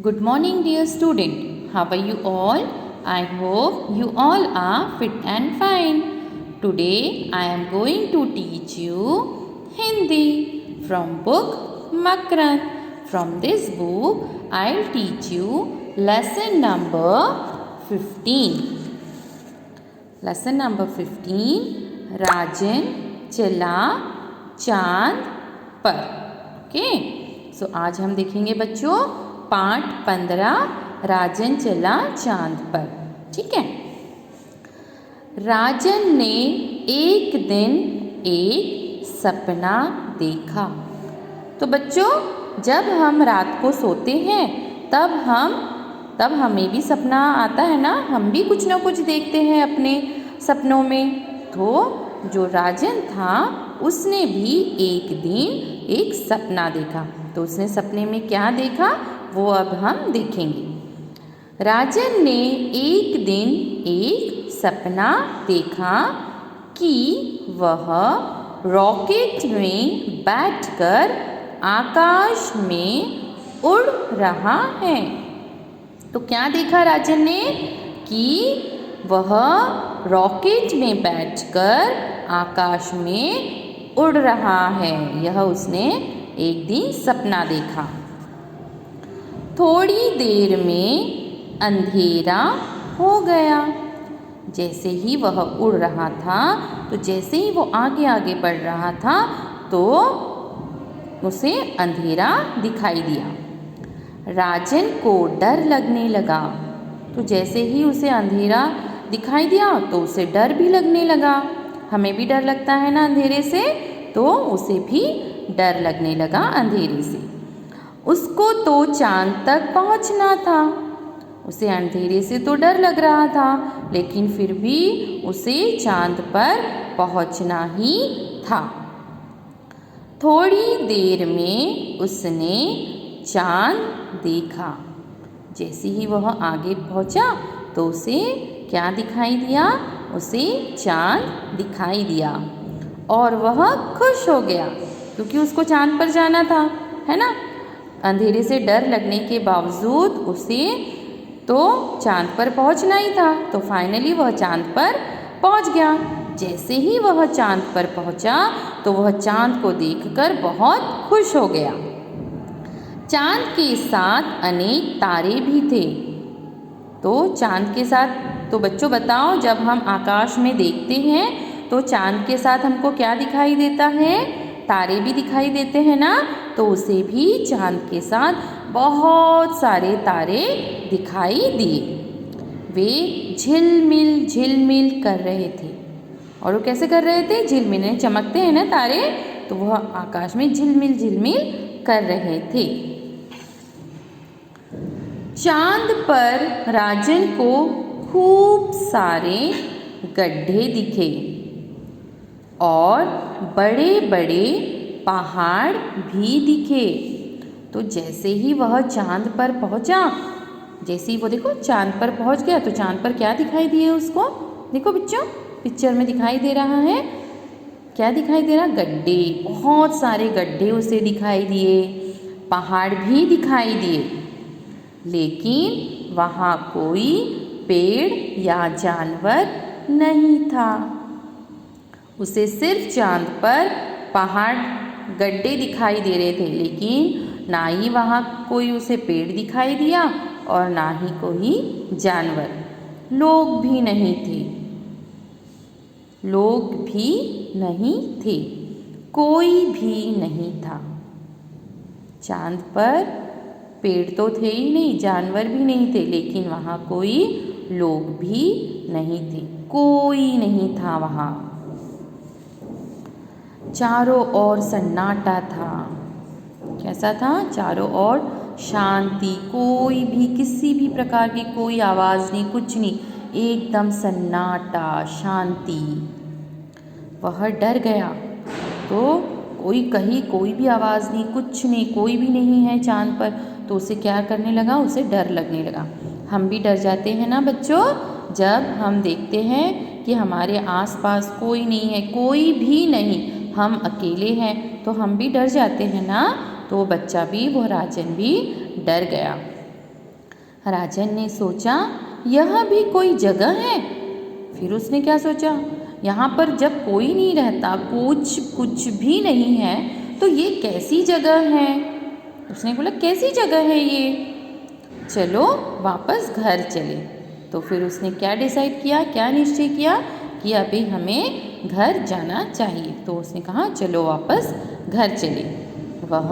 Good morning, dear student. How are you all? I hope you all are fit and fine. Today I am going to teach you Hindi from book Makran. From this book I'll teach you lesson number 15. Lesson number 15 राजन चला चांद पर. Okay, सो आज हम देखेंगे बच्चों पाठ 15 राजन चला चांद पर. ठीक है. राजन ने एक दिन एक सपना देखा. तो बच्चों जब हम रात को सोते हैं तब हमें भी सपना आता है ना, हम भी कुछ ना कुछ देखते हैं अपने सपनों में. तो जो राजन था उसने भी एक दिन एक सपना देखा. तो उसने सपने में क्या देखा वो अब हम देखेंगे. राजन ने एक दिन एक सपना देखा कि वह रॉकेट में बैठकर आकाश में उड़ रहा है. तो क्या देखा राजन ने कि वह रॉकेट में बैठकर आकाश में उड़ रहा है. यह उसने एक दिन सपना देखा. थोड़ी देर में अंधेरा हो गया. जैसे ही वह उड़ रहा था तो जैसे ही वो आगे आगे बढ़ रहा था तो उसे अंधेरा दिखाई दिया. राजन को डर लगने लगा. तो जैसे ही उसे अंधेरा दिखाई दिया तो उसे डर भी लगने लगा. हमें भी डर लगता है ना अंधेरे से, तो उसे भी डर लगने लगा अंधेरे से. उसको तो चांद तक पहुंचना था. उसे अंधेरे से तो डर लग रहा था लेकिन फिर भी उसे चांद पर पहुंचना ही था. थोड़ी देर में उसने चांद देखा. जैसे ही वह आगे पहुंचा तो उसे क्या दिखाई दिया? उसे चांद दिखाई दिया और वह खुश हो गया क्योंकि उसको चांद पर जाना था, है ना. अंधेरे से डर लगने के बावजूद उसे तो चांद पर पहुंचना ही था. तो फाइनली वह चांद पर पहुंच गया. जैसे ही वह चांद पर पहुंचा तो वह चांद को देखकर बहुत खुश हो गया. चांद के साथ अनेक तारे भी थे. तो चांद के साथ, तो बच्चों बताओ, जब हम आकाश में देखते हैं तो चांद के साथ हमको क्या दिखाई देता है? तारे भी दिखाई देते हैं ना. तो उसे भी चांद के साथ बहुत सारे तारे दिखाई दिए. वे झिलमिल झिलमिल कर रहे थे. और वो कैसे कर रहे थे? झिलमिल, चमकते हैं ना तारे, तो वह आकाश में झिलमिल झिलमिल कर रहे थे. चांद पर राजन को खूब सारे गड्ढे दिखे और बड़े बड़े पहाड़ भी दिखे. तो जैसे ही वह चांद पर पहुंचा, जैसे ही वो देखो चांद पर पहुंच गया तो चांद पर क्या दिखाई दिए उसको? देखो बच्चों, पिक्चर में दिखाई दे रहा है. क्या दिखाई दे रहा? गड्ढे. बहुत सारे गड्ढे उसे दिखाई दिए, पहाड़ भी दिखाई दिए. लेकिन वहाँ कोई पेड़ या जानवर नहीं था. उसे सिर्फ चांद पर पहाड़, गड्ढे दिखाई दे रहे थे लेकिन ना ही वहाँ कोई उसे पेड़ दिखाई दिया और ना ही कोई जानवर. लोग भी नहीं थे. लोग भी नहीं थे. कोई भी नहीं था. चांद पर पेड़ तो थे ही नहीं, जानवर भी नहीं थे, लेकिन वहाँ कोई लोग भी नहीं थे. कोई नहीं था वहाँ. चारों ओर सन्नाटा था. कैसा था? चारों ओर शांति. कोई भी, किसी भी प्रकार की कोई आवाज़ नहीं, कुछ नहीं, एकदम सन्नाटा, शांति. वह डर गया. तो कोई कहीं कोई भी आवाज़ नहीं, कुछ नहीं, कोई भी नहीं है चांद पर. तो उसे क्या करने लगा? उसे डर लगने लगा. हम भी डर जाते हैं ना बच्चों, जब हम देखते हैं कि हमारे आसपास कोई नहीं है, कोई भी नहीं, हम अकेले हैं, तो हम भी डर जाते हैं ना. तो वो बच्चा भी, वो राजन भी डर गया. राजन ने सोचा यह भी कोई जगह है। फिर उसने क्या सोचा, यहाँ पर जब कोई नहीं रहता, कुछ भी नहीं है, तो ये कैसी जगह है। उसने बोला कैसी जगह है ये, चलो वापस घर चले। तो फिर उसने क्या डिसाइड किया, क्या निश्चय किया कि अभी हमें घर जाना चाहिए। तो उसने कहा चलो वापस घर चले। वह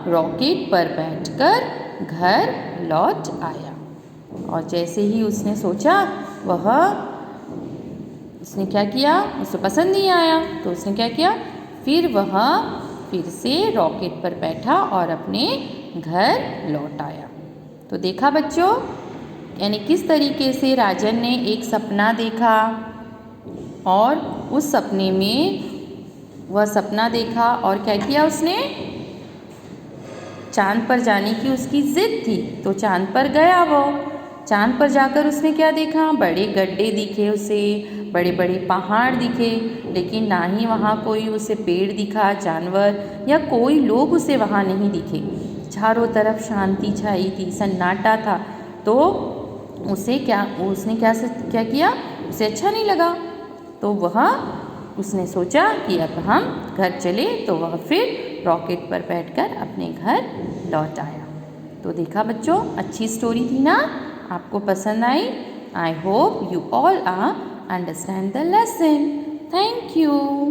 रॉकेट पर बैठकर घर लौट आया और जैसे ही उसने सोचा उसने क्या किया, उसे पसंद नहीं आया। तो उसने क्या किया, फिर से रॉकेट पर बैठा और अपने घर लौट आया। तो देखा बच्चों, यानी किस तरीके से राजन ने एक सपना देखा और उस सपने में वह सपना देखा और क्या किया उसने, चाँद पर जाने की उसकी ज़िद थी तो चाँद पर गया। वो चाँद पर जाकर उसने क्या देखा, बड़े गड्ढे दिखे उसे, बड़े बड़े पहाड़ दिखे, लेकिन ना ही वहाँ कोई उसे पेड़ दिखा, जानवर या कोई लोग उसे वहाँ नहीं दिखे। चारों तरफ शांति छाई थी, सन्नाटा था। तो उसने क्या किया, उसे अच्छा नहीं लगा। तो उसने सोचा कि अब हम घर चले। तो वह फिर रॉकेट पर बैठकर अपने घर लौट आया। तो देखा बच्चों, अच्छी स्टोरी थी ना, आपको पसंद आई। I hope you all are understand the lesson. Thank you.